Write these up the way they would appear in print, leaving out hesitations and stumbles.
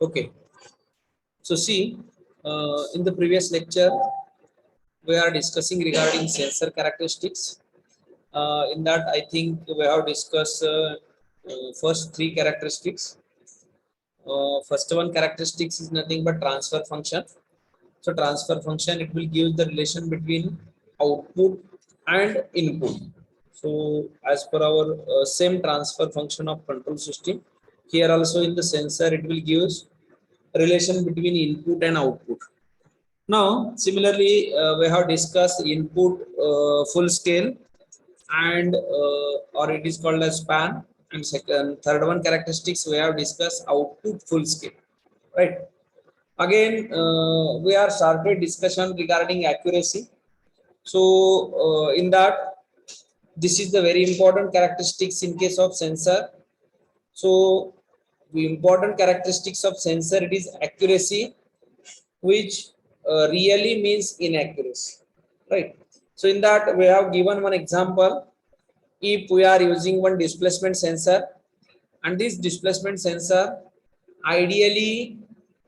Okay, so see, in the previous lecture, we are discussing regarding sensor characteristics. In that, I think we have discussed first three characteristics. First one characteristics is nothing but transfer function. So transfer function, it will give the relation between output and input. So as per our same transfer function of control system, here also in the sensor, it will give relation between input and output. Now, similarly, we have discussed input full scale and or it is called as span. And second, third one characteristics we have discussed output full scale, right? Again, we are started discussion regarding accuracy. So, in that, this is the very important characteristics in case of sensor. So, the important characteristics of sensor, it is accuracy, which really means inaccuracy, right? So in that we have given one example. If we are using one displacement sensor, and this displacement sensor, ideally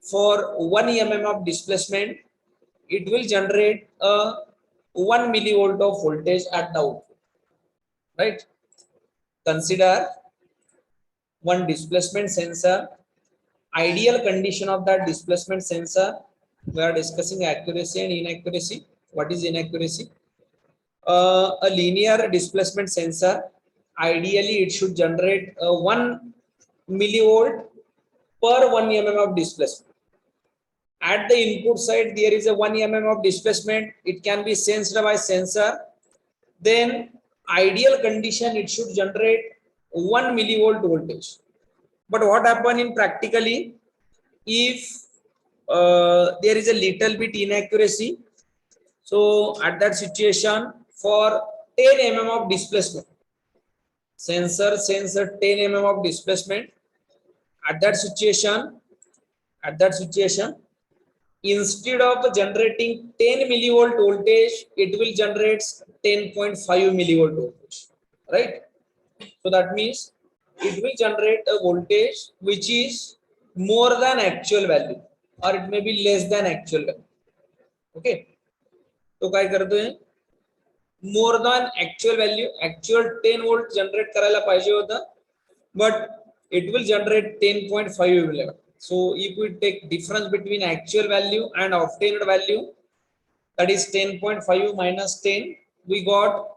for 1 mm of displacement, it will generate a 1 millivolt of voltage at the output, right? Consider one displacement sensor. Ideal condition of that displacement sensor, we are discussing accuracy and inaccuracy. What is inaccuracy? A linear displacement sensor, ideally it should generate 1 millivolt per 1 mm of displacement. At the input side, there is a 1 mm of displacement. It can be sensed by sensor. Then ideal condition, it should generate 1 millivolt voltage. But what happen in practically, if there is a little bit inaccuracy, so at that situation, for 10 mm of displacement, sensor 10 mm of displacement, at that situation, instead of generating 10 millivolt voltage, it will generate 10.5 millivolt voltage, right? So that means it will generate a voltage which is more than actual value, or it may be less than actual value. Okay, तो काय करतोय, more than actual value, actual 10 volt generate करायला पाहिजे होता, but it will generate 10.5 level. So if we take difference between actual value and obtained value, that is 10.5 minus 10, we got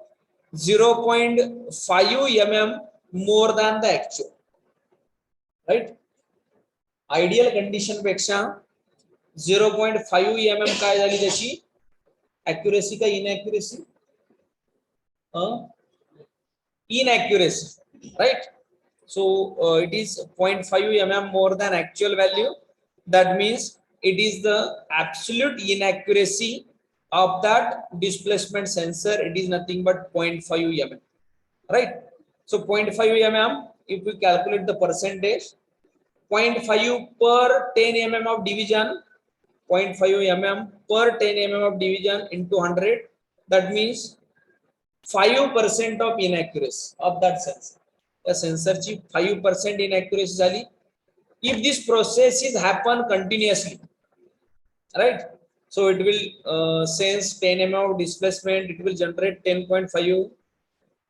0.5 mm more than the actual, right? Ideal condition पेक्षा 0.5 mm काय झाली त्याची accuracy का inaccuracy? Inaccuracy, right? So it is 0.5 mm more than actual value. That means it is the absolute inaccuracy of that displacement sensor. It is nothing but 0.5 mm, right? So 0.5 mm, if we calculate the percentage, 0.5 per 10 mm of division, 0.5 mm per 10 mm of division into 100, that means 5% of inaccuracy of that sensor. The sensor ची 5% inaccuracy झाली. If this process is happen continuously, right? So it will sense 10 mm of displacement, it will generate 10.5.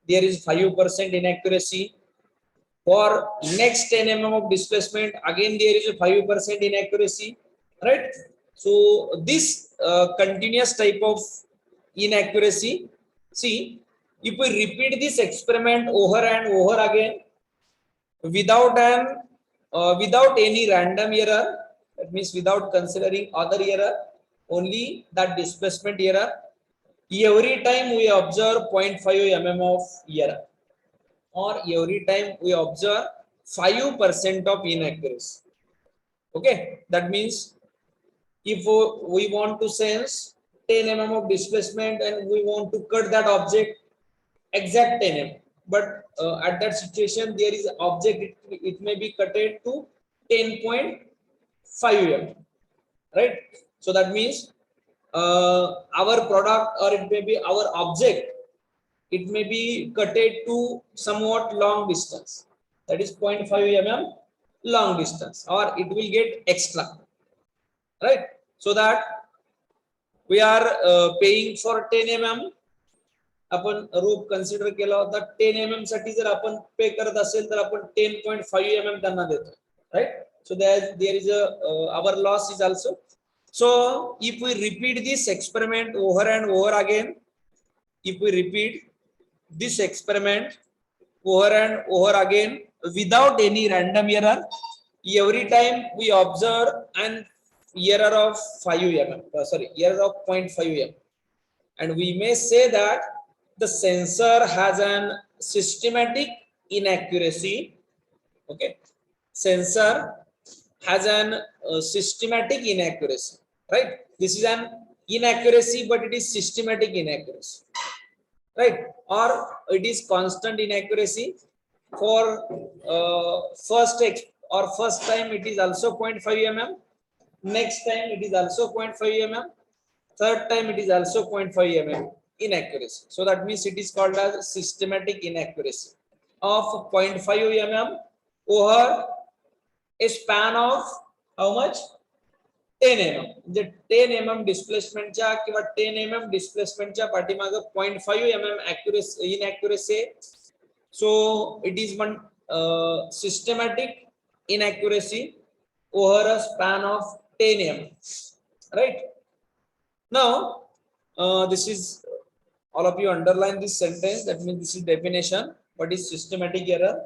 There is 5% inaccuracy. For next 10 mm of displacement, again there is a 5% inaccuracy, right? So this continuous type of inaccuracy, see, if we repeat this experiment over and over again without any random error, that means without considering other error, only that displacement error, every time we observe 0.5 mm of error, or every time we observe 5% of inaccuracy. Okay, that means if we want to sense 10 mm of displacement and we want to cut that object exact 10 mm, but at that situation there is object, it may be cutted to 10.5 mm, right? So that means our product, or it may be our object, it may be cutted to somewhat long distance, that is 0.5 mm, long distance, or it will get extra, right? So that we are paying for 10 mm, आपण रोप consider केला होता 10 mm साठी जर आपण पे करत असेल तर आपण 10.5 mm त्यांना देतो, right? So there is a our loss is also. So if we repeat this experiment over and over again, if we repeat this experiment over and over again without any random error, every time we observe an error of 5 mm, error of 0.5 mm, and we may say that the sensor has an systematic inaccuracy. Okay, sensor has an systematic inaccuracy, right? This is an inaccuracy, but it is systematic inaccuracy, right? Or it is constant inaccuracy. For first time it is also 0.5 mm, next time it is also 0.5 mm, third time it is also 0.5 mm inaccuracy. So that means it is called as systematic inaccuracy of 0.5 mm over a span of how much? 10 mm. म्हणजे 10 mm डिस्प्लेसमेंटच्या किंवा 10 mm डिस्प्लेसमेंटच्या पाठीमागे 0.5 mm accuracy inaccuracy. So it is one systematic inaccuracy over a span of 10 mm, right? Now this is, all of you underline this sentence. That means this is definition. What is systematic error?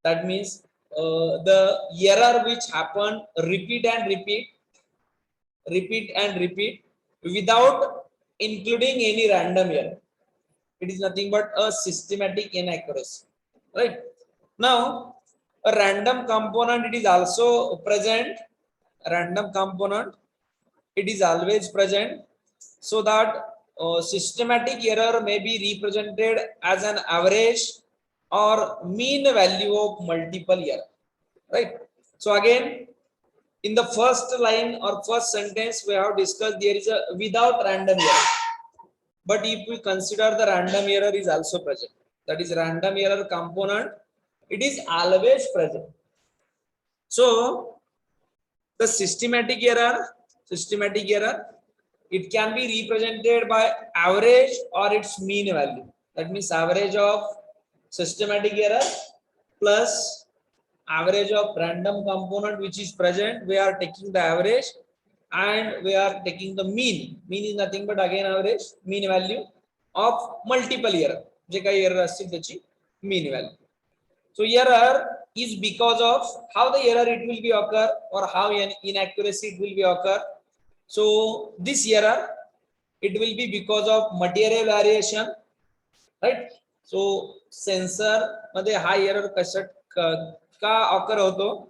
That means the error which happen repeat and repeat without including any random error. It is nothing but a systematic inaccuracy, right? Now a random component, it is also present. Random component, it is always present, so that systematic error may be represented as an average or mean value of multiple error, right? So again, in the first line or first sentence we have discussed there is a without random error, but if we consider the random error is also present, that is random error component, it is always present. So the systematic error, it can be represented by average or its mean value. That means average of systematic error plus average of random component which is present. We are taking the average and we are taking the mean. Mean is nothing but again average, mean value of multiple error. जे काही error असतील त्याची mean value. So error is because of how the error it will be occur or how an inaccuracy it will be occur. So this error it will be because of material variation, right? So sensor मध्ये हा error कशा का occur होतो?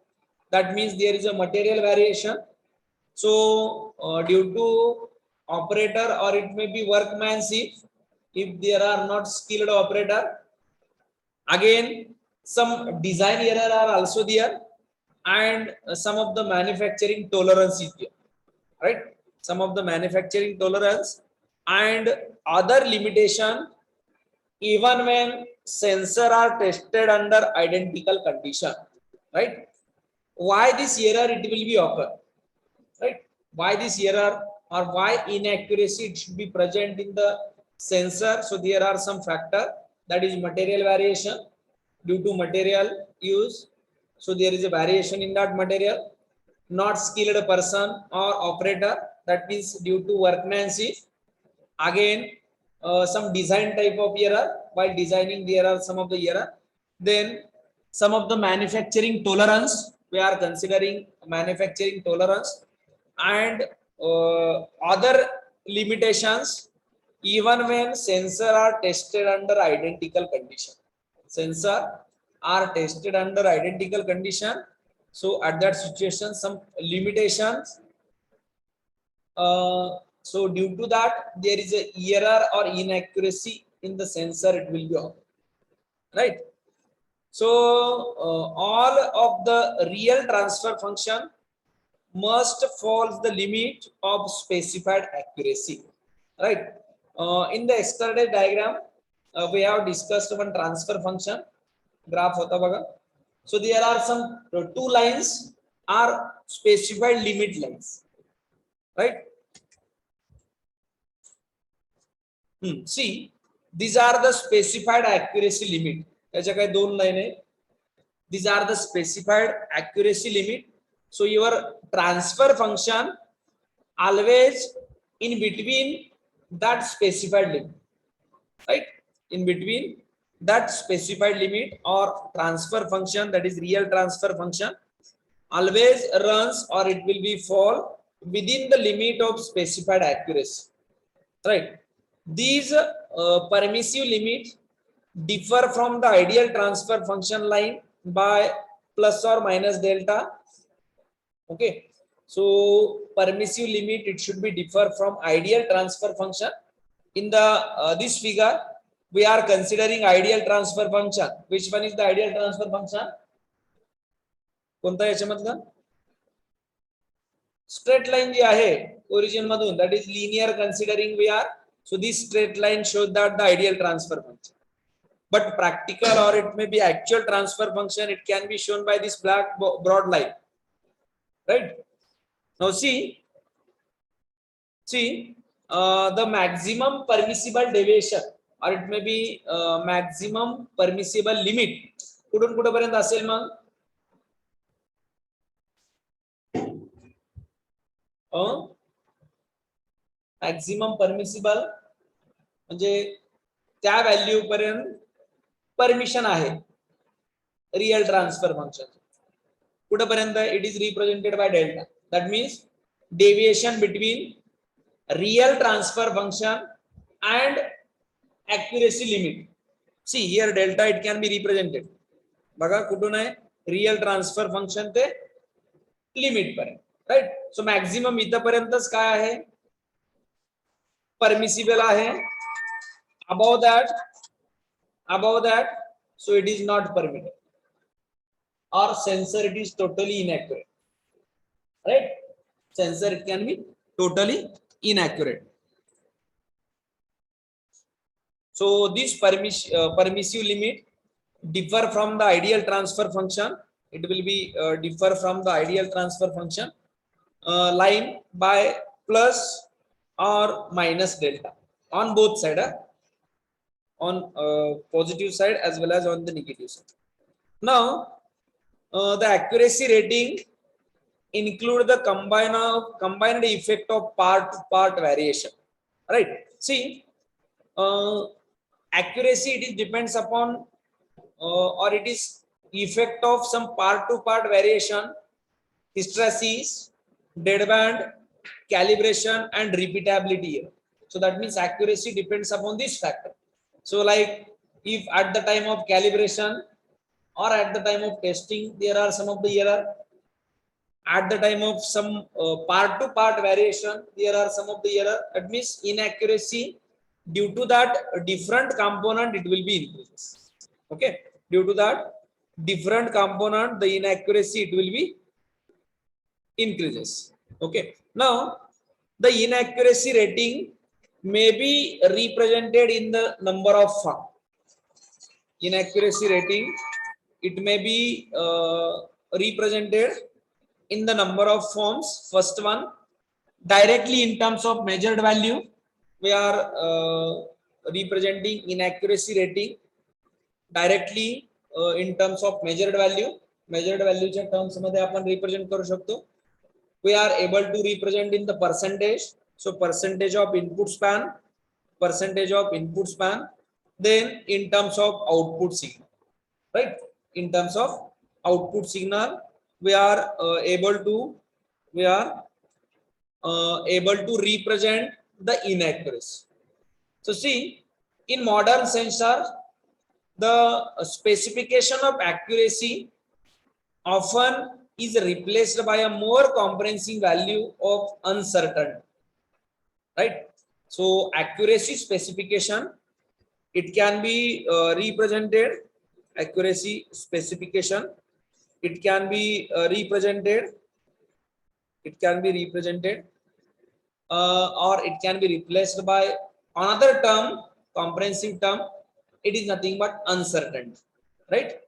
That means there is a material variation. So due to operator or it may be workmanship, if there are not skilled operator, again some design error are also there, and some of the manufacturing tolerance is there, right? Some of the manufacturing tolerance and other limitation even when sensor are tested under identical condition, right? Why this error it will be occur, right? Why this error or why inaccuracy it should be present in the sensor? So there are some factor, that is material variation due to material use. So there is a variation in that material. Not skilled person or operator, that means due to workmanship. Again some design type of error, while designing there are some of the error. Then some of the manufacturing tolerance, we are considering manufacturing tolerance, and other limitations even when sensor are tested under identical condition. Sensor are tested under identical condition, so at that situation some limitations, so due to that there is a error or inaccuracy in the sensor, it will be off, right? So all of the real transfer function must falls the limit of specified accuracy, right? In the yesterday diagram we have discussed one transfer function graph hota baga. So there are some two lines are specified limit lines, right? See, these are the specified accuracy limit. त्याच्या काही दोन line आहे. These are the specified accuracy limit. So your transfer function always in between that specified limit, right? In between that specified limit or transfer function, that is real transfer function, always runs or it will be fall within the limit of specified accuracy, right? These permissive limits differ from the ideal transfer function line by plus or minus delta. Okay, so permissive limit, it should be differ from ideal transfer function. In the this figure we are considering ideal transfer function. Which one is the ideal transfer function? कोणता याच्यामधला? Straight line जी आहे origin मधून, that is linear considering we are. So this straight line shows that the ideal transfer function. But practical or it may be actual transfer function, it can be shown by this black broad line, right? Now see the maximum permissible deviation or it may be maximum permissible limit कुठून कुठपर्यंत असेल मग? Maximum permissible म्हणजे त्या value पर्यंत permission आहे real transfer function. कुठपर्यंत? It is represented by delta. That means deviation between real transfer function and accuracy limit. See here delta it can be represented. बघा कुठून आहे? रियल ट्रान्सफर फंक्शन ते limit पर्यंत, right? So maximum इथपर्यंतच काय आहे? Permissible आहे. above that so it is not permitted or censor it is totally inaccurate, right? Censor it can be totally inaccurate. So this permissive limit differ from the ideal transfer function. It will be differ from the ideal transfer function line by plus or minus delta on both side, on positive side as well as on the negative side. Now the accuracy rating include the combined effect of part to part variation, right? See accuracy, it is depends upon or it is effect of some part to part variation, hysteresis, deadband, calibration and repeatability. So that means accuracy depends upon this factor. So like if at the time of calibration or at the time of testing there are some of the error, at the time of some part to part variation there are some of the error, that means inaccuracy. Due to that different component it will be increases. Okay, due to that different component the inaccuracy it will be increases. Okay, now the inaccuracy rating may be represented in the number of form. Inaccuracy rating it may be represented in the number of forms. First one, directly in terms of measured value we are representing inaccuracy rating directly in terms of measured value. Measured value च्या terms मध्ये आपण represent करू शकतो. We are able to represent in the percentage. So percentage of input span, then in terms of output signal, right? In terms of output signal we are able to represent the inaccuracy. So see, in modern sensor the specification of accuracy often is replaced by a more comprehensive value of uncertainty, right? So accuracy specification it can be represented, accuracy specification it can be represented or it can be replaced by another term, comprehensive term. It is nothing but uncertainty, right?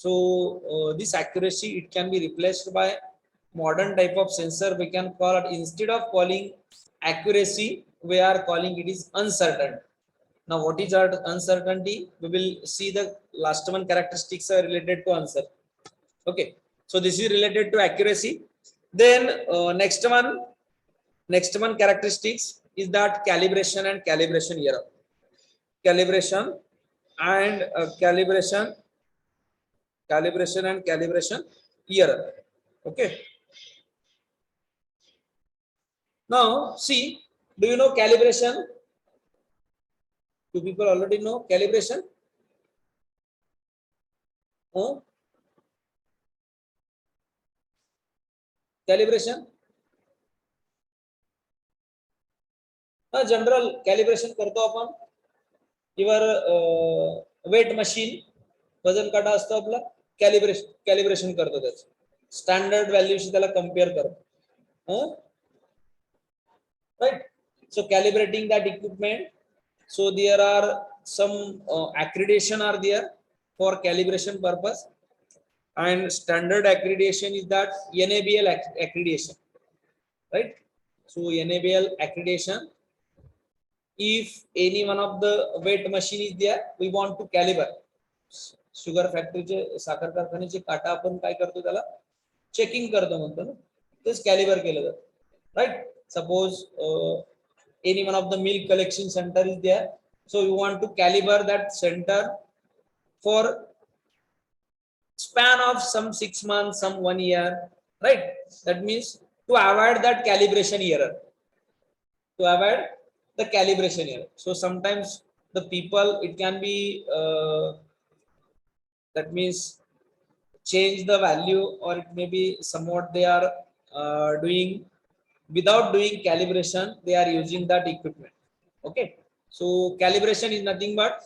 So this accuracy, it can be replaced by modern type of sensor. We can call it, instead of calling accuracy, we are calling it is uncertainty. Now what is our uncertainty? We will see the last one characteristics are related to answer. Okay, so this is related to accuracy. Then next one characteristics is that calibration and calibration error. Calibration and calibration error. Okay, now see, do you know calibration? Do people already know calibration? Huh? Calibration, general calibration करतो आपण. Your weight machine, वजन काटा असतो आपला, calibration करतो त्याचं, standard व्हॅल्यूशी त्याला compare करतो. Right, so calibrating that equipment. So there are some accreditation are there for calibration purpose, and standard accreditation is that NABL accreditation, right? So NABL accreditation, if any one of the weight machine is there, we want to caliber. Sugar फॅक्टरीचे, साखर कारखान्याचे काटा आपण काय करतो, त्याला checking करतो म्हणतो ना, तेच कॅलिबर केलं जातं. Right, suppose any one of the milk collection center is there, so you want to caliber that center for span of some 6 months, some 1 year, right? That means to avoid that calibration error, to avoid the calibration error. So sometimes the people, it can be that means change the value, or it may be somewhat they are doing without doing calibration, they are using that equipment. Okay, so calibration is nothing but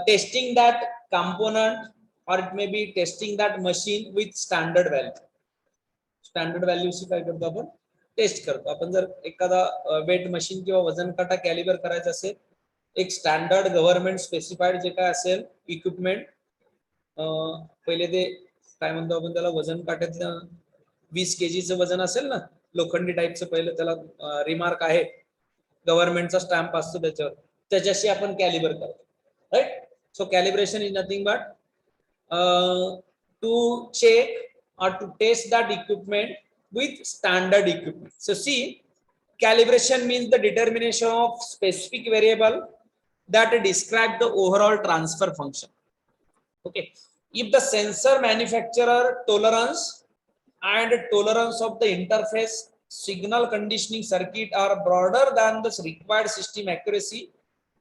testing that component, or it may be testing that machine with standard value. Standard व्हॅल्यूशी काय करतो आपण, test करतो. आपण जर एखादा weight machine किंवा वजन काटा कॅलिबर करायचा असेल, एक स्टँडर्ड गव्हर्नमेंट स्पेसिफाईड जे काय असेल इक्विपमेंट, पहिले ते काय म्हणतो आपण त्याला, वजन काट्याचं 20 kg वजन असेल ना, लोखंडी टाईपचं, पहिलं त्याला रिमार्क आहे, गव्हर्नमेंटचा स्टॅम्प असतो त्याच्यावर, त्याच्याशी आपण कॅलिबर करतो. Right, so calibration is nothing but to check or to test that equipment with standard equipment. So see, calibration means the determination of specific variable that describe the overall transfer function. Okay, if the sensor manufacturer tolerance and tolerance of the interface signal conditioning circuit are broader than the required system accuracy,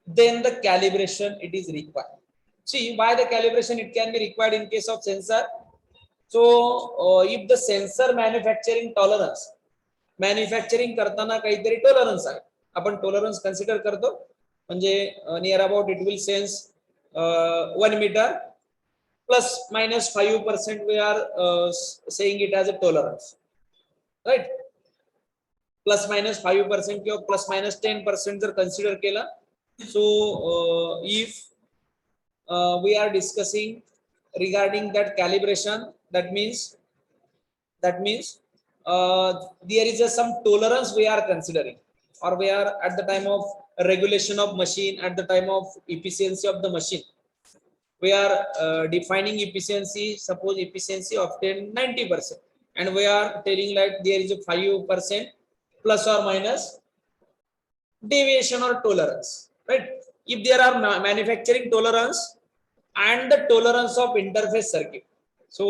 then the calibration it is required. See, why the calibration it can be required in case of sensor? So if the sensor manufacturing tolerance, manufacturing करताना काहीतरी tolerance आहे, आपण tolerance consider करतो, म्हणजे near about it will sense 1 metre plus minus 5% we are saying it as a tolerance. Right, plus minus 5% किंवा plus minus 10% जर consider केला. So if we are discussing regarding that calibration, that means there is some tolerance we are considering, or we are at the time of regulation of machine, at the time of efficiency of the machine, we are defining efficiency. Suppose efficiency of 90%, and we are telling like there is a 5% plus or minus deviation or tolerance. Right, if there are manufacturing tolerance and the tolerance of interface circuit, so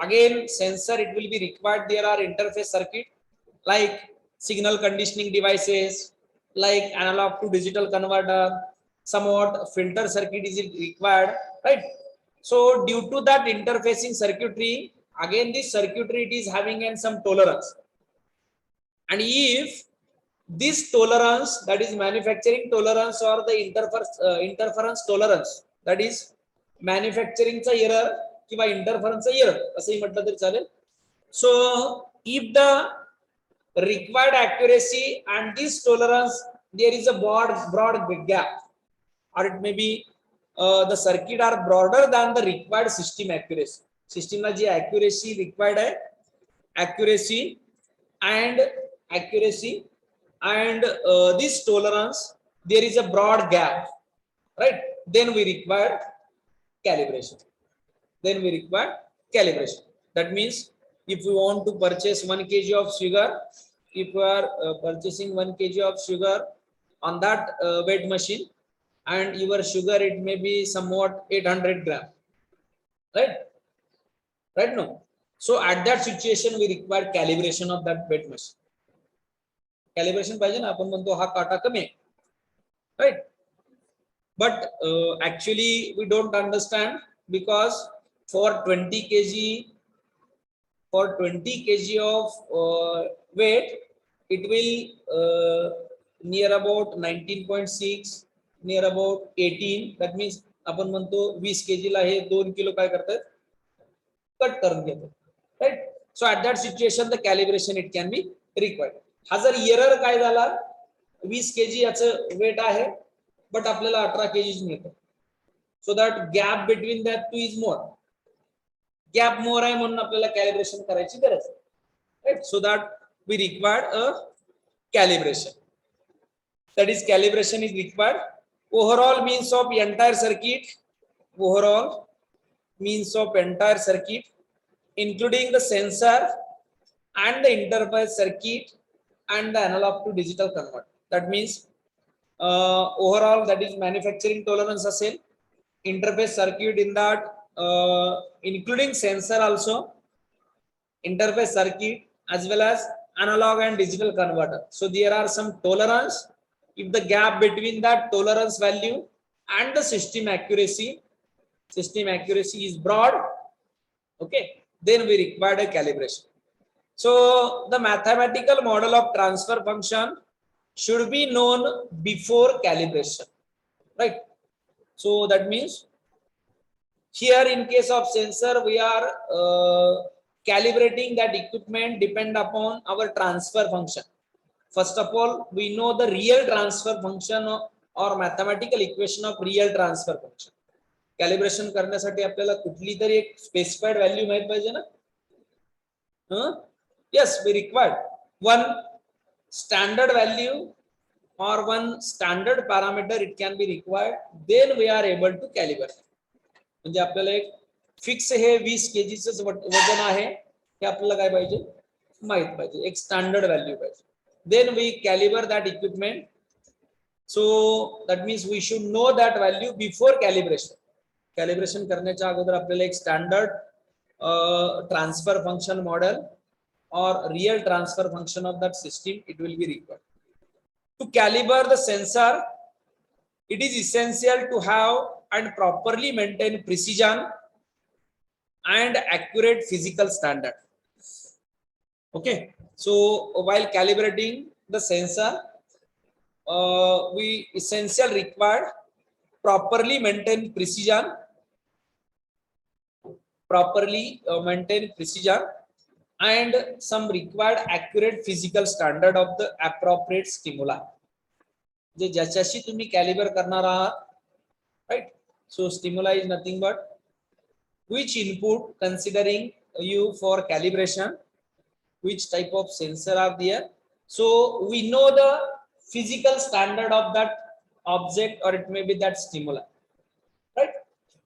again sensor it will be required, there are interface circuit like signal conditioning devices, like analog to digital converter, somewhat filter circuit is required. Right, so due to that interfacing circuitry, again this circuitry it is having and some tolerance, and if this tolerance, that is manufacturing tolerance, or the interference tolerance, that is मॅन्युफॅक्चरिंगचा error किंवा इंटरफरन्सचा error असंही म्हटलं तरी चालेल. So if the required accuracy and this tolerance there is a broad gap, or it may be the circuit are broader than the required system accuracy. System La ji accuracy required है, accuracy and this tolerance, there is a broad gap, right? Then we require calibration. That means if we want to purchase 1 kg of sugar, if we are purchasing 1 kg of sugar on that weight machine, and your sugar, it may be somewhat 800 gram, right? No, so at that situation we require calibration of that weight machine. Calibration पाहिजे ना, आपण म्हणतो हा काटा कमी आहे, right? But actually we don't understand, because for 20 kg of weight, it will near about 19.6, near about 18. That means आपण म्हणतो 20 kg ला हे 2 किलो काय करतात, कट करून घेतात, right? So at that situation the calibration it can be required. हा जर error काय झाला, 20 kg याचं वेट आहे, बट आपल्याला 18 kg मिळतं, so that gap between that two is more, gap more आहे म्हणून आपल्याला कॅलिब्रेशन करायची गरज आहे, right? So that we required a calibration. That is, calibration is required. Overall means of entire circuit, including the sensor and the interface circuit and the analog to digital converter. That means overall, that is manufacturing tolerance असेल, interface circuit in that including sensor also, interface circuit as well as analog and digital converter. So there are some tolerance. If the gap between that tolerance value and the system accuracy is broad, okay, then we require a calibration. So the mathematical model of transfer function should be known before calibration, right? So that means here in case of sensor, we are calibrating that equipment depend upon our transfer function. First of all, we know the real transfer function or mathematical equation of real transfer function. Calibration करण्यासाठी आपल्याला कुठली तरी एक specified value माहित पाहिजे ना? Yes, we required one standard value or one standard parameter, it can be required, then we are able to calibrate. म्हणजे आपल्याला एक फिक्स हे 20 kg चं वजन आहे हे आपल्याला काय पाहिजे, माहित पाहिजे, एक स्टँडर्ड व्हॅल्यू पाहिजे, then we calibrate that equipment. So that means we should know that value before calibration. Calibration करण्याच्या अगोदर आपल्याला एक standard transfer function model or real transfer function of that system, it will be required. To calibrate the sensor, it is essential to have and properly maintain precision and accurate physical standard. Okay, so while calibrating the sensor, we essential required properly maintain precision and some required accurate physical standard of the appropriate stimuli. जे ज्याच्याशी तुम्ही calibrate करणार आहात, right? So stimuli is nothing but which input considering you for calibration, which type of sensor are there. So we know the physical standard of that object or it may be that stimuli, right?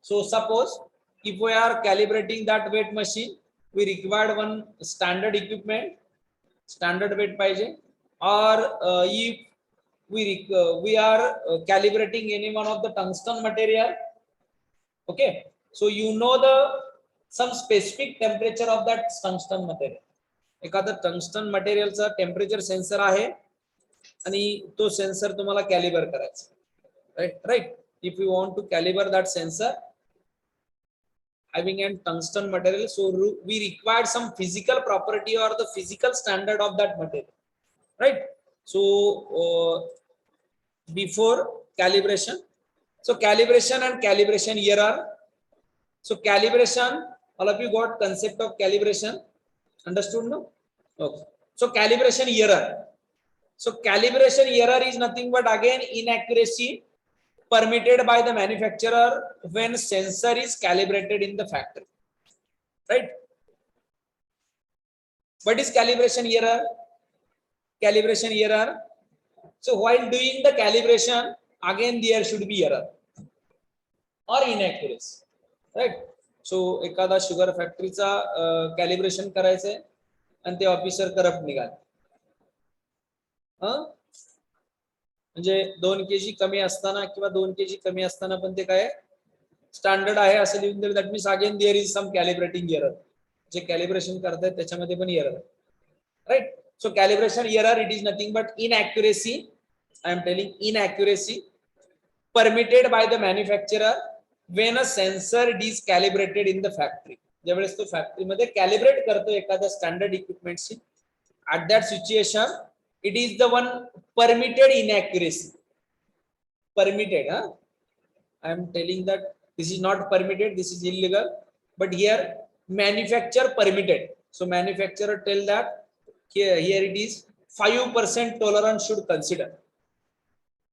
So suppose if we are calibrating that weight machine, we required one standard equipment, standard weight पाहिजे, or if we are calibrating any one of the tungsten material, okay, so you know the some specific temperature of that tungsten material. एखादा tungsten मटेरियलचा temperature sensor आहे आणि तो sensor तुम्हाला calibre करायचा, right? If you want to calibre that sensor having a tungsten material, so we required some physical property or the physical standard of that material, right? So before calibration, so calibration and calibration error. So calibration, all of you got concept of calibration, understood, no? Okay, so calibration error. So calibration error is nothing but again inaccuracy permitted by the manufacturer when sensor is calibrated in the factory, right? What is calibration error? Calibration error. So while doing the calibration, again there should be error or inaccuracy, right? So एखादा sugar फॅक्टरीचा calibration करायचंय आणि ते officer corrupt निघाले, म्हणजे 2 kg कमी असताना किंवा 2 kg कमी असताना पण ते काय स्टँडर्ड आहे असं लिहून दिलं. That means again there is some calibrating error. जे कॅलिब्रेशन करतायत त्याच्यामध्ये पण error, right? So calibration error, it is nothing but inaccuracy. I am telling inaccuracy permitted by the manufacturer when a sensor is calibrated in the factory. ज्यावेळेस तो factory मध्ये calibrate करतो एखाद्या standard इक्विपमेंटशी, at that situation it is the one permitted inaccuracy. Permitted, I am telling that this is not permitted, this is illegal, but here manufacturer permitted. So manufacturer tell that here it is 5% tolerance should consider.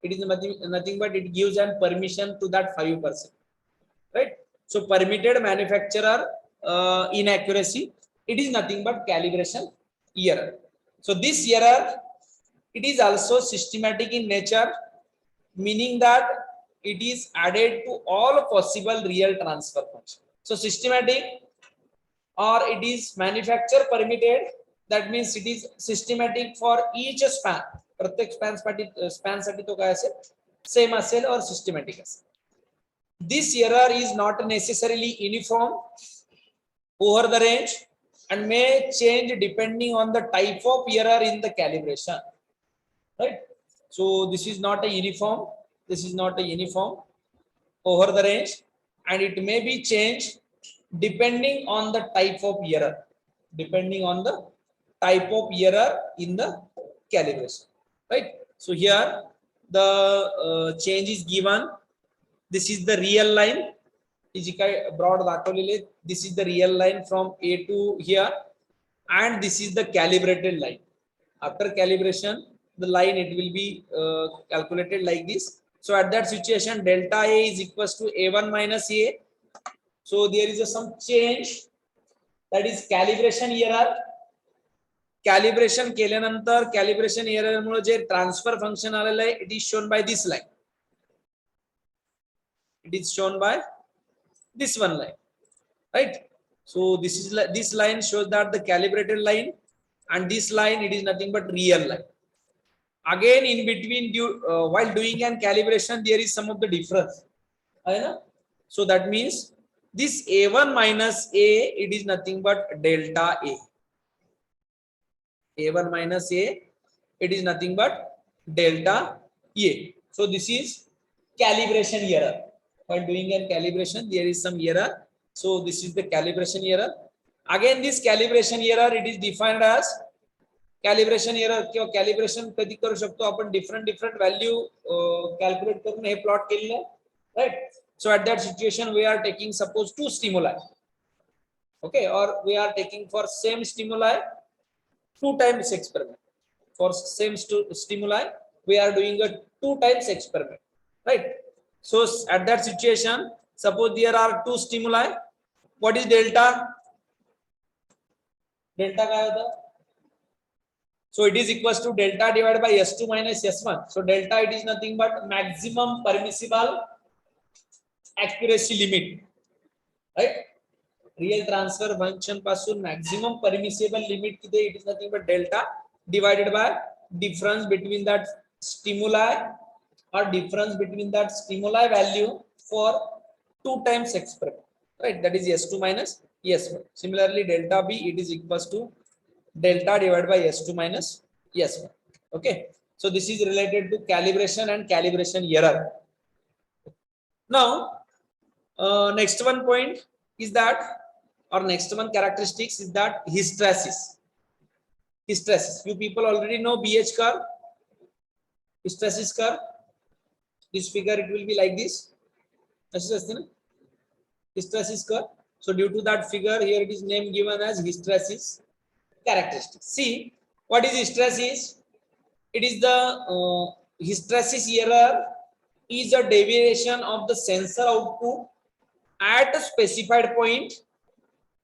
It is nothing but it gives an permission to that 5%, right? So permitted manufacturer inaccuracy, it is nothing but calibration error. So this error, it is also systematic in nature, meaning that it is added to all possible real transfer functions. So systematic or it is manufacturer permitted, that means it is systematic for each span. प्रत्येक span साठी तो काय असेल, same असेल और systematic असेल. This error is not necessarily uniform over the range and may change depending on the type of error in the calibration, right? So this is not a uniform, this is not a uniform over the range, and it may be changed depending on the type of error, depending on the type of error in the calibration, right? So here the change is given. This is the real line, जी काय broad दाखवलेले, this is the real line from A to here, and this is the calibrated line. After calibration, the line it will be calculated like this. So at that situation, delta A is equals to A1 minus A. So there is some change, that is calibration error. Calibration केल्यानंतर calibration error मुळे जे transfer function आलेलं आहे, it is shown by this line, it is shown by this one line, right? So this line shows that the calibrated line, and this line it is nothing but real line. Again in between while doing an calibration there is some of the difference, है ना? So that means this A1 minus A, it is nothing but delta A. A1 minus A, it is nothing but delta A. So this is calibration error. While doing a calibration, there is some error. So this is the calibration error. Again, this calibration error, it is defined as calibration error किंवा calibration कधी करू शकतो आपण, different value calculate करून हे plot केलेलं आहे, right? So at that situation we are taking suppose 2 stimuli, okay, or we are taking for same stimuli 2 times experiment. For same stimuli we are doing a 2 times experiment, right? So at that situation, suppose there are 2 stimuli. What is delta? Delta काय होता? So it is equals to delta divided by S2 minus S1. So delta, it is nothing but maximum permissible accuracy limit, right? Real transfer function पासून maximum permissible limit किती, it is nothing but delta divided by difference between that stimuli or difference between that stimuli value for 2 times experiment, right? That is S2 minus S1. Similarly delta B, it is equals to delta divided by S2 minus S1. Okay, so this is related to calibration and calibration error. Now next one point is that, or next one characteristics is that hysteresis. Hysteresis, you people already know BH curve, hysteresis curve. This figure it will be like this, hysteresis curve. So due to that figure here, it is name given as hysteresis characteristics. See what is hysteresis? It is the hysteresis error is a deviation of the sensor output at a specified point,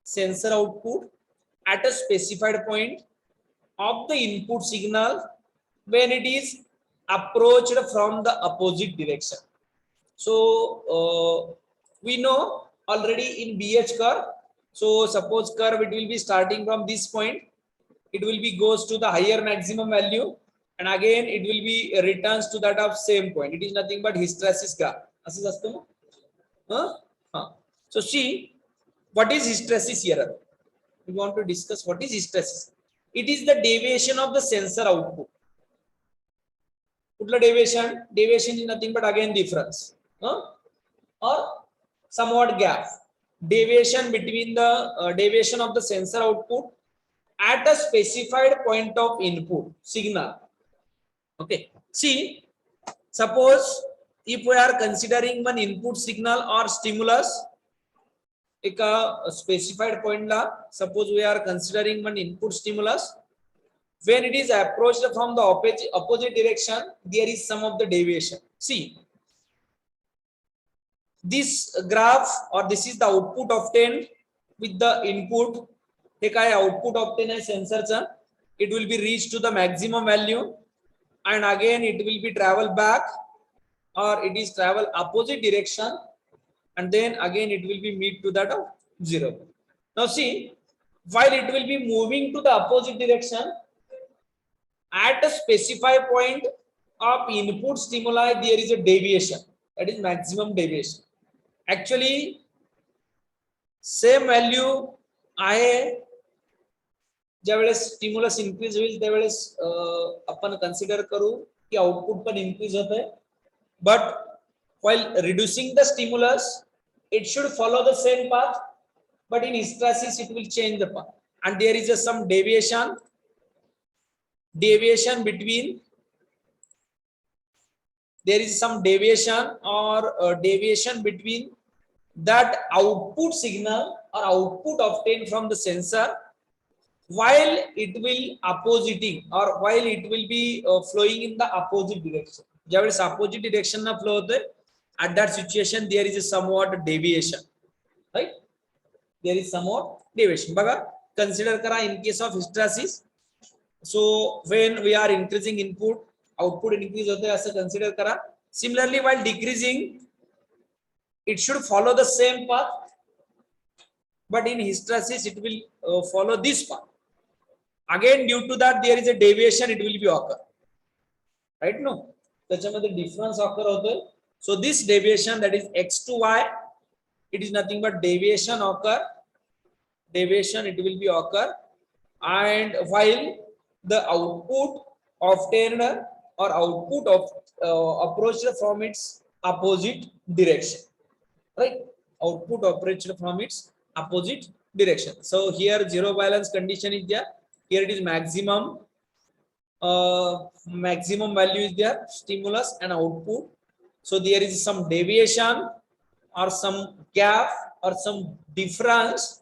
sensor output at a specified point of the input signal when it is approached from the opposite direction. So we know already in BH curve. So suppose curve, it will be starting from this point, it will be goes to the higher maximum value, and again it will be returns to that of same point. It is nothing but hysteresis graph. असंच असतं ना? So see, what is hysteresis error? We want to discuss what is hysteresis. It is the deviation of the sensor output. कुठलं deviation? Deviation is nothing but again difference, or somewhat gap. Deviation between the deviation of the sensor output at a specified point of input signal. Okay. See, suppose if we are considering one input signal or stimulus, a specified point la, suppose we are considering one input stimulus, when it is approached from the opposite direction, there is some of the deviation. See, this graph, or this is the output obtained with the input. हे काय output obtained आहे सेन्सरचा, it will be reached to the maximum value, and again it will be travel back, or it is travel opposite direction, and then again it will be meet to that of 0. Now see, while it will be moving to the opposite direction, at a specified point of input stimuli there is a deviation, that is maximum deviation. Actually same value आहे, ज्यावेळेस stimulus increase होईल त्यावेळेस आपण consider करू की output पण increase होते, but while reducing the stimulus it should follow the same path, but in hysteresis it will change the path, and there is some deviation between, there is some deviation or deviation between that output signal or output obtained from the sensor while it will oppositing, or while it will be flowing in the opposite direction. ज्यावेळेस opposite direction ना flow होते, at that situation there is a somewhat deviation, right? There is somewhat deviation. बघा, consider करा in case of hysteresis. So when we are increasing input, output increase होते असं consider करा. Similarly, while decreasing, it should follow the same path, but in hysteresis it will follow this path. Again, due to that there is a deviation, it will be occur, right? No, त्याच्यामध्ये difference occur होतोय. So this deviation, that is x to y, it is nothing but deviation occur, deviation it will be occur, and while the output obtained or output of approached from its opposite direction, right? Output approached from its opposite direction. So here zero balance condition is there. Here it is maximum value is there, stimulus and output. So there is some deviation or some gap or some difference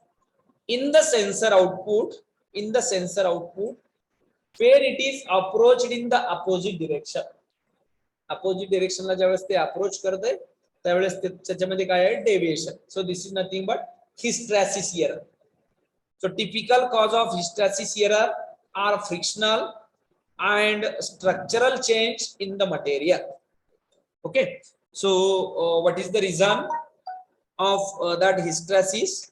in the sensor output, where it is approached in the opposite direction. Opposite direction ला ज्यावेळेस ते approach करते त्यावेळेस त्याच्यामध्ये काय आहे, deviation. So this is nothing but hysteresis error. So typical cause of hysteresis error are frictional and structural change in the material. Okay, so what is the reason of that hysteresis?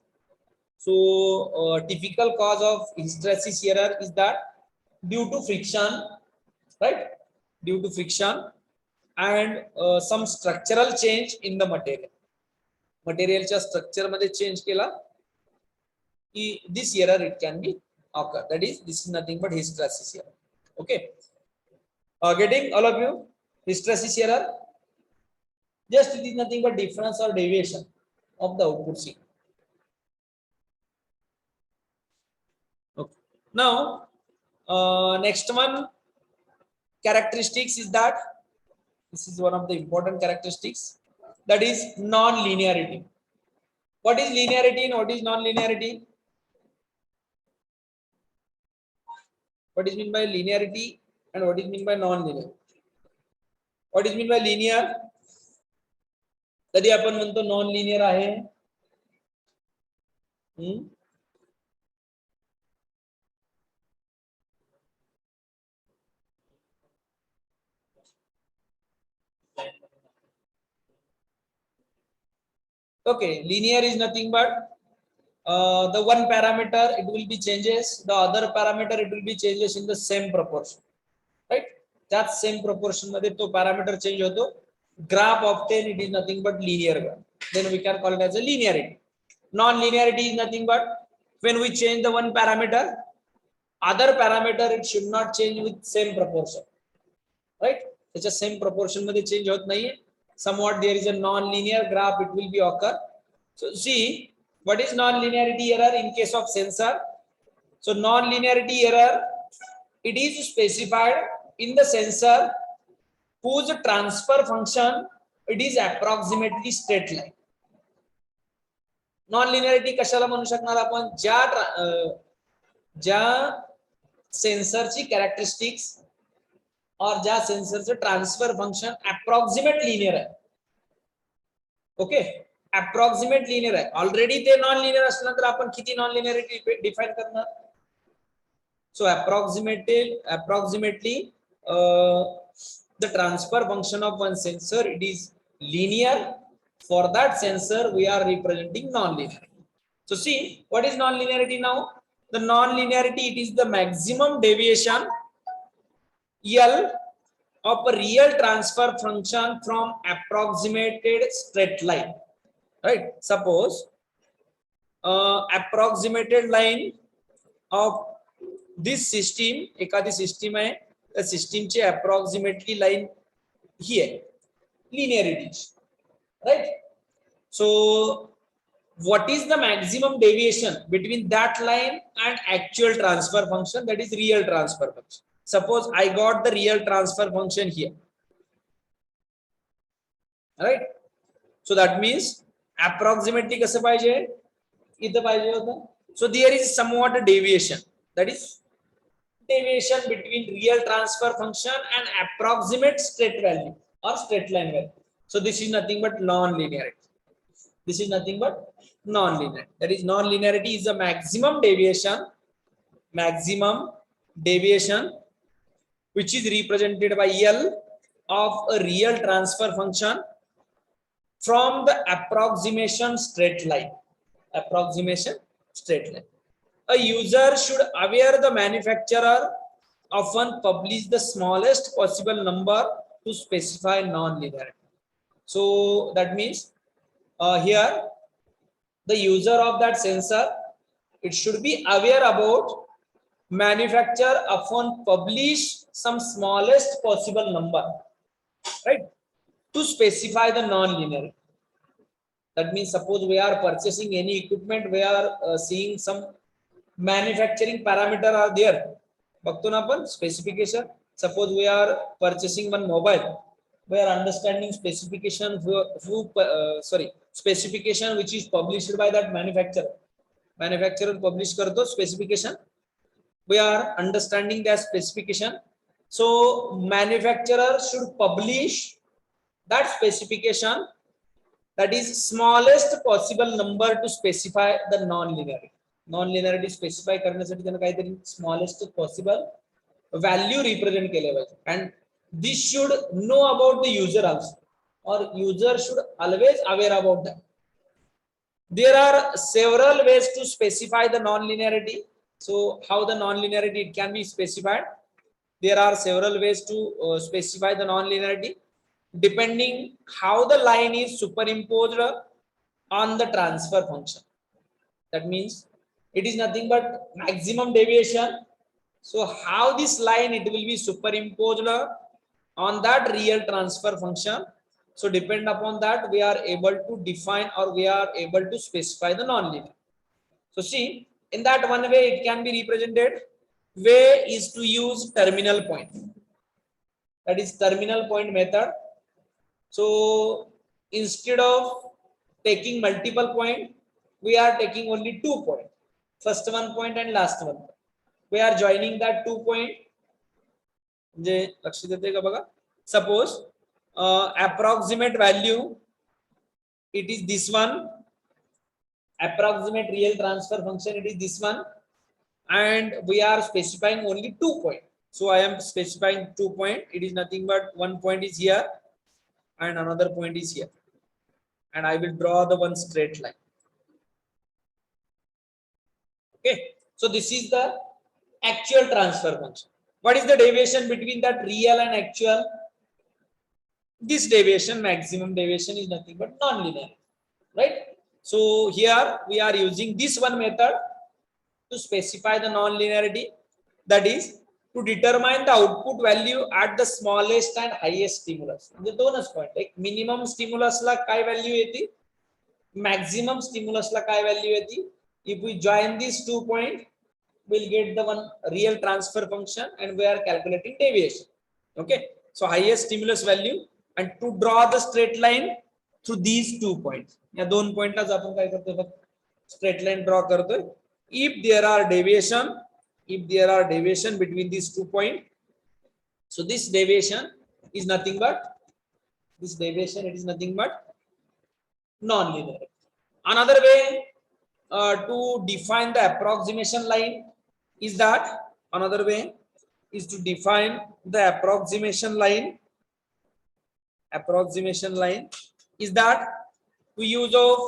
So typical cause of hysteresis error is that due to friction, right? Due to friction and some structural change in the material. Materialच्या structure मध्ये change केला की this error it can be occur. That is, this is nothing but hysteresis error. Okay, getting all of you? Hysteresis error, just it is nothing but difference or deviation of the output signal. Okay. Now next one characteristics is that this is one of the important characteristics, that is non-linearity. What is linearity and what is non-linearity? What is mean by linearity and what is mean by non-linear? What is mean by linear? कधी आपण म्हणतो non linear आहे. Okay, linear is nothing but the one parameter it will be changes, the other parameter it will be changes in the same proportion, right? That same proportion मध्ये तो parameter change होतो. Graph obtained it is nothing but linear graph. Then we can call it as a linearity. Non-linearity is nothing but when we change the one parameter, other parameter it should not change with same proportion, right? त्याच्या same proportion मध्ये change होत नाहीये. Somewhat there is a non-linear graph it will be occur. So see what is non-linearity error in case of sensor. So non-linearity error it is specified in the sensor whose transfer function it is approximately straight line. Non-linearity कशाला म्हणू शकणार आपण, ज्या सेन्सरची characteristics और ज्या सेन्सरचं transfer function approximate linear आहे. Okay, approximate linear आहे. Already ते नॉन लिनियर असलं तर आपण किती नॉन लिनियरिटी डिफाइन करणार. सो approximately the transfer function of one sensor it is linear. For that sensor we are representing non-linear. So see what is non-linearity now. The non-linearity it is the maximum deviation L of a real transfer function from approximated straight line, right? Suppose approximated line of this system, एखादी system आहे, त्या सिस्टीमची approximately line ही आहे, linearity, right? So what is the maximum deviation between that line and actual transfer function, that is real transfer function. Suppose I got the real transfer function here, right? So that means approximately कसे पाहिजे, इथं पाहिजे होतं. So there is somewhat a deviation, that is deviation between real transfer function and approximate straight value or straight line value. So this is nothing but non-linearity. This is nothing but non-linear. That is non-linearity is the maximum deviation which is represented by L of a real transfer function from the approximation straight line. Approximation straight line. A user should aware the manufacturer often publish the smallest possible number to specify non-linearity. So that means here the user of that sensor it should be aware about manufacturer often publish some smallest possible number, right, to specify the non-linearity. That means suppose we are purchasing any equipment, we are seeing some manufacturing parameter are there. बघतो ना आपण specification. Suppose we are purchasing one mobile, we are understanding specification specification which is published by that manufacturer. Manufacturer publish करतो specification. We are understanding that specification. So manufacturer should publish that specification, that is smallest possible number to specify the non-linearity. Non-linearity specify करण्यासाठी त्यांना काहीतरी smallest possible value represent केले पाहिजे. And this should know about the user also, or user should always aware about that. There are several ways to specify the non-linearity. So how the non-linearity it can be specified? There are several ways to specify the non-linearity depending how the line is superimposed on the transfer function. That means it is nothing but maximum deviation. So how this line it will be superimposed on that real transfer function. So depend upon that we are able to define or we are able to specify the non-linear. So see, in that one way it can be represented. Way is to use terminal point. That is terminal point method. So instead of taking multiple point, we are taking only 2 points. First one point and last one. We are joining that 2 point. लक्ष देते का बघा. Suppose approximate value it is this one. Approximate real transfer function, it is this one, and we are specifying only 2 points. So I am specifying 2 points. It is nothing but one point is here and another point is here, and I will draw the one straight line. Okay, so this is the actual transfer function. What is the deviation between that real and actual? This deviation, maximum deviation, is nothing but non-linear, right? So here we are using this one method to specify the non-linearity, that is to determine the output value at the smallest and highest stimulus. म्हणजे दोनच point, एक minimum स्टिम्युलसला काय value येते, maximum stimulus ला काय value येते. If we join these 2 points, we'll get the one real transfer function and we are calculating deviation. Okay, so highest stimulus value, and to draw the straight line through these 2 points, या दोन पॉइंटलाच आपण काय करतोय, straight line draw करतोय. If there are deviation between these 2 points, so this deviation is nothing but non-linear. Another way to define the approximation line is that to use of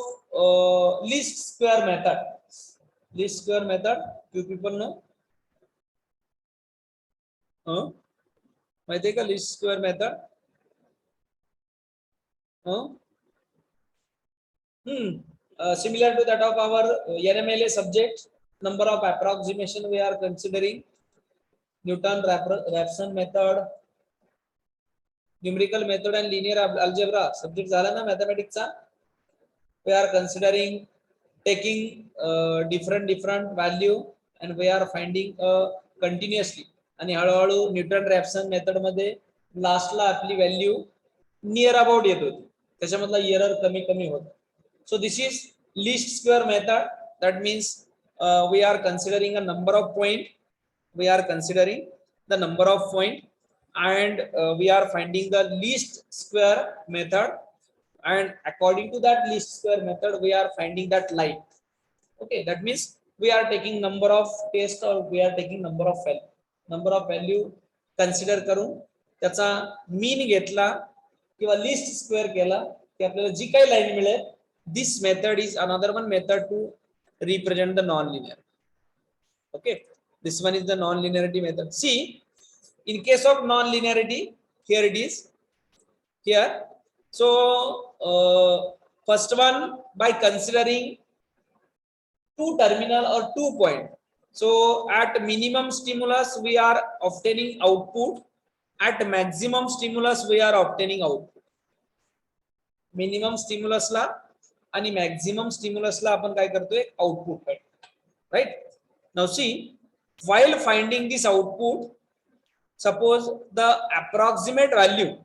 least square method. Few people know? माहिती आहे का least square method? Similar to that of our NMLA subject, number of approximation we are considering, Newton-Raphson method, numerical method and linear algebra subject झाला ना mathematics चा. We are considering taking different value and we are finding continuously, आणि हळूहळू न्यूटन-रॅप्सन method मध्ये लास्टला आपली value near about येत होती, त्याच्यामधला एरर कमी कमी होता. So this is least square method. That means we are considering the number of point, and we are finding the least square method, and according to that least square method we are finding that line. Okay, that means we are taking number of test or we are taking number of value consider करून त्याचा mean घेतला किंवा list square केला की आपल्याला जी काही line मिळेल. This method is another one method to represent the non-linear. Okay, this one is the non-linearity method. See, in case of non-linearity, here it is here. So first one, by considering 2 terminal or 2 point. So at minimum stimulus we are obtaining output, at maximum stimulus we are obtaining output. Minimum stimulus ला आणि maximum stimulus ला आपण काय करतोय, output, right? Now see, while finding this output, suppose the approximate value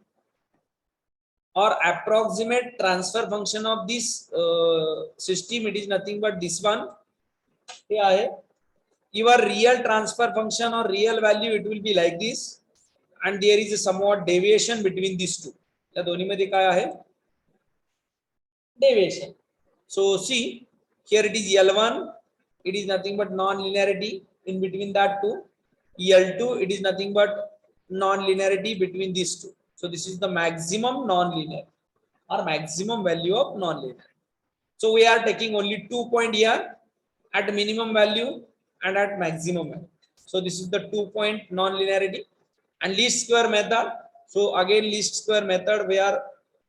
or approximate transfer function of this system, it is nothing but this one. Your real transfer function or real value, it will be like this, and there is a somewhat deviation between these two. या दोन्ही मध्ये काय आहे, deviation. So see, here it is L1, it is nothing but non-linearity in between that two. L2, it is nothing but non-linearity between these two. So this is the maximum non-linear or maximum value of non-linear. So we are taking only 2 point here at minimum value and at maximum value. So this is the 2 point non-linearity. And least square method, so again least square method, we are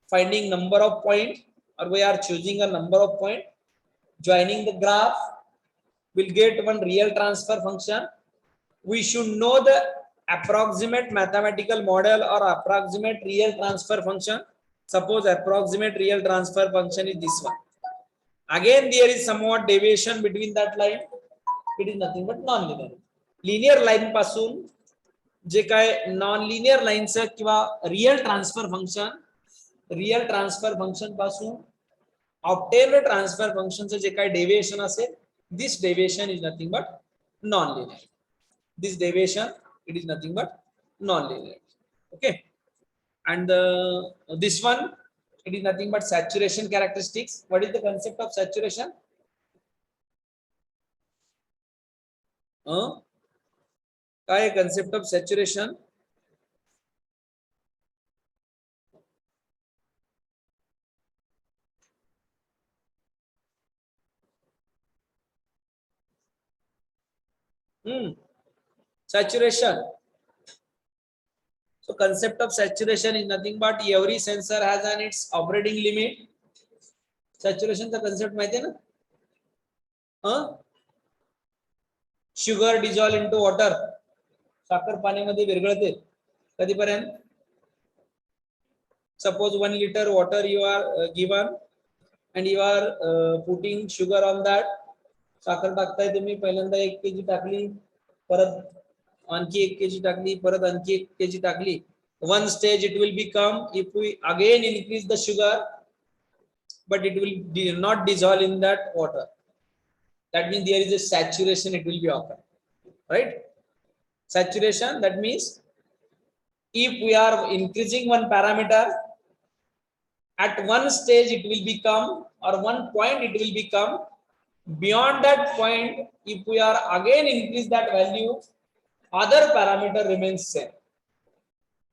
finding number of point, or we are choosing a number of point, joining the graph, will get one real transfer function. We should know the approximate mathematical model or approximate real transfer function. Suppose approximate real transfer function is this one. Again there is somewhat deviation between that line, it is nothing but non-linear. Linear line पासून जे काय non-linear lines किंवा real transfer function पासून obtained transfer function जे काय deviation असेल, this deviation is nothing but non-linear. This deviation, it is nothing but non-linear. Okay, and this one, It is nothing but saturation characteristics. What is the concept of saturation? काय concept of saturation? Saturation. So concept of saturation is nothing but every sensor has an its operating limit. Saturation चा concept माहिती आहे ना? Sugar dissolve into water. साखर पाण्यामध्ये विरघळते कधीपर्यंत? Suppose 1 liter water you are given and you are putting sugar on that. साखर टाकताय तुम्ही, पहिल्यांदा 1 kg टाकली, परत आणखी 1 kg टाकली, परत आणखी 1 kg टाकली. One stage it will become, if we again increase the sugar, but it will not dissolve in that water. That means there is a saturation, it will be occur, right? Saturation, that means if we are increasing one parameter, at one stage it will become, or one point it will become, beyond that point, if we are again increase that value, other parameter remains same.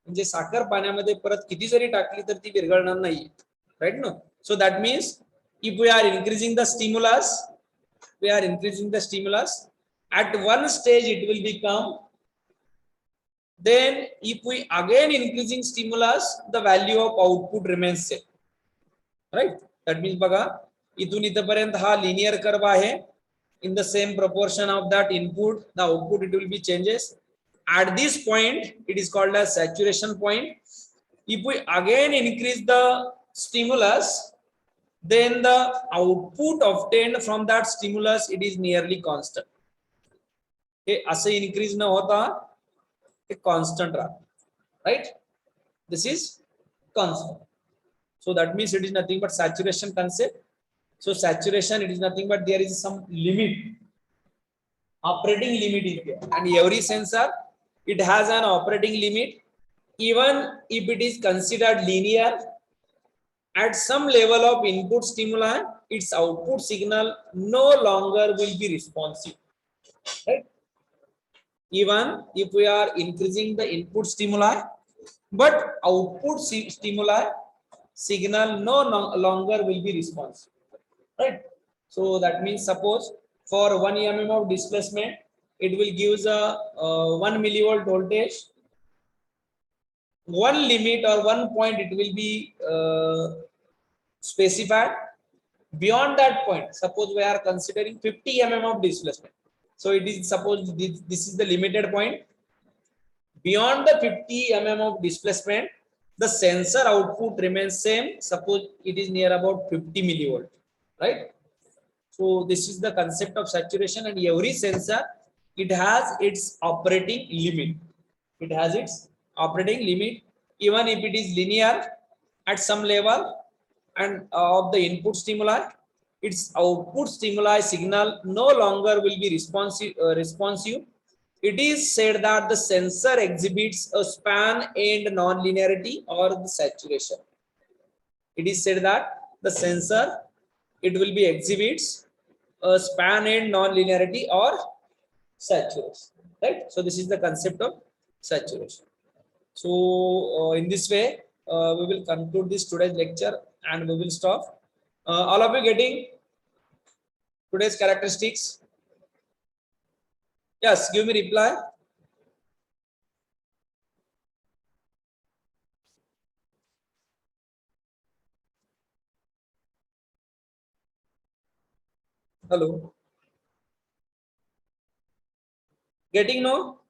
म्हणजे साखर पाण्यामध्ये परत किती जरी टाकली तर ती विरघळणार नाही, right no. So that means if we are increasing the stimulus, at one stage it will become, then if we again increasing stimulus, the value of output remains same, right? That means बघा, इथून इथपर्यंत हा linear curve आहे. In the same proportion of that input, the output it will be changes. At this point, it is called as saturation point. If we again increase the stimulus, then the output obtained from that stimulus, it is nearly constant. हे असे increase न होता हे constant राहते, right? This is constant. So that means it is nothing but saturation concept. So saturation, it is nothing but there is some limit, operating limit is there, and every sensor it has an operating limit. Even if it is considered linear, at some level of input stimuli, its output signal no longer will be responsive, right? Even if we are increasing the input stimuli, but output stimuli signal no longer will be responsive, right? So that means suppose for 1 mm of displacement, it will give a 1 millivolt voltage. One limit or one point it will be specified. Beyond that point, suppose we are considering 50 mm of displacement, so it is suppose this is the limited point. Beyond the 50 mm of displacement, the sensor output remains same. Suppose it is near about 50 millivolt, right? So this is the concept of saturation, and every sensor it has its operating limit. It has its operating limit, even if it is linear at some level and of the input stimuli, its output stimuli signal no longer will be responsive. It is said that the sensor exhibits a span end non-linearity or the saturation. It is said that the sensor it will be exhibits a span end non-linearity or saturation, right? So this is the concept of saturation. So in this way we will conclude this today's lecture and we will stop. All of you getting today's characteristics? Yes, give me reply. Hello, getting no?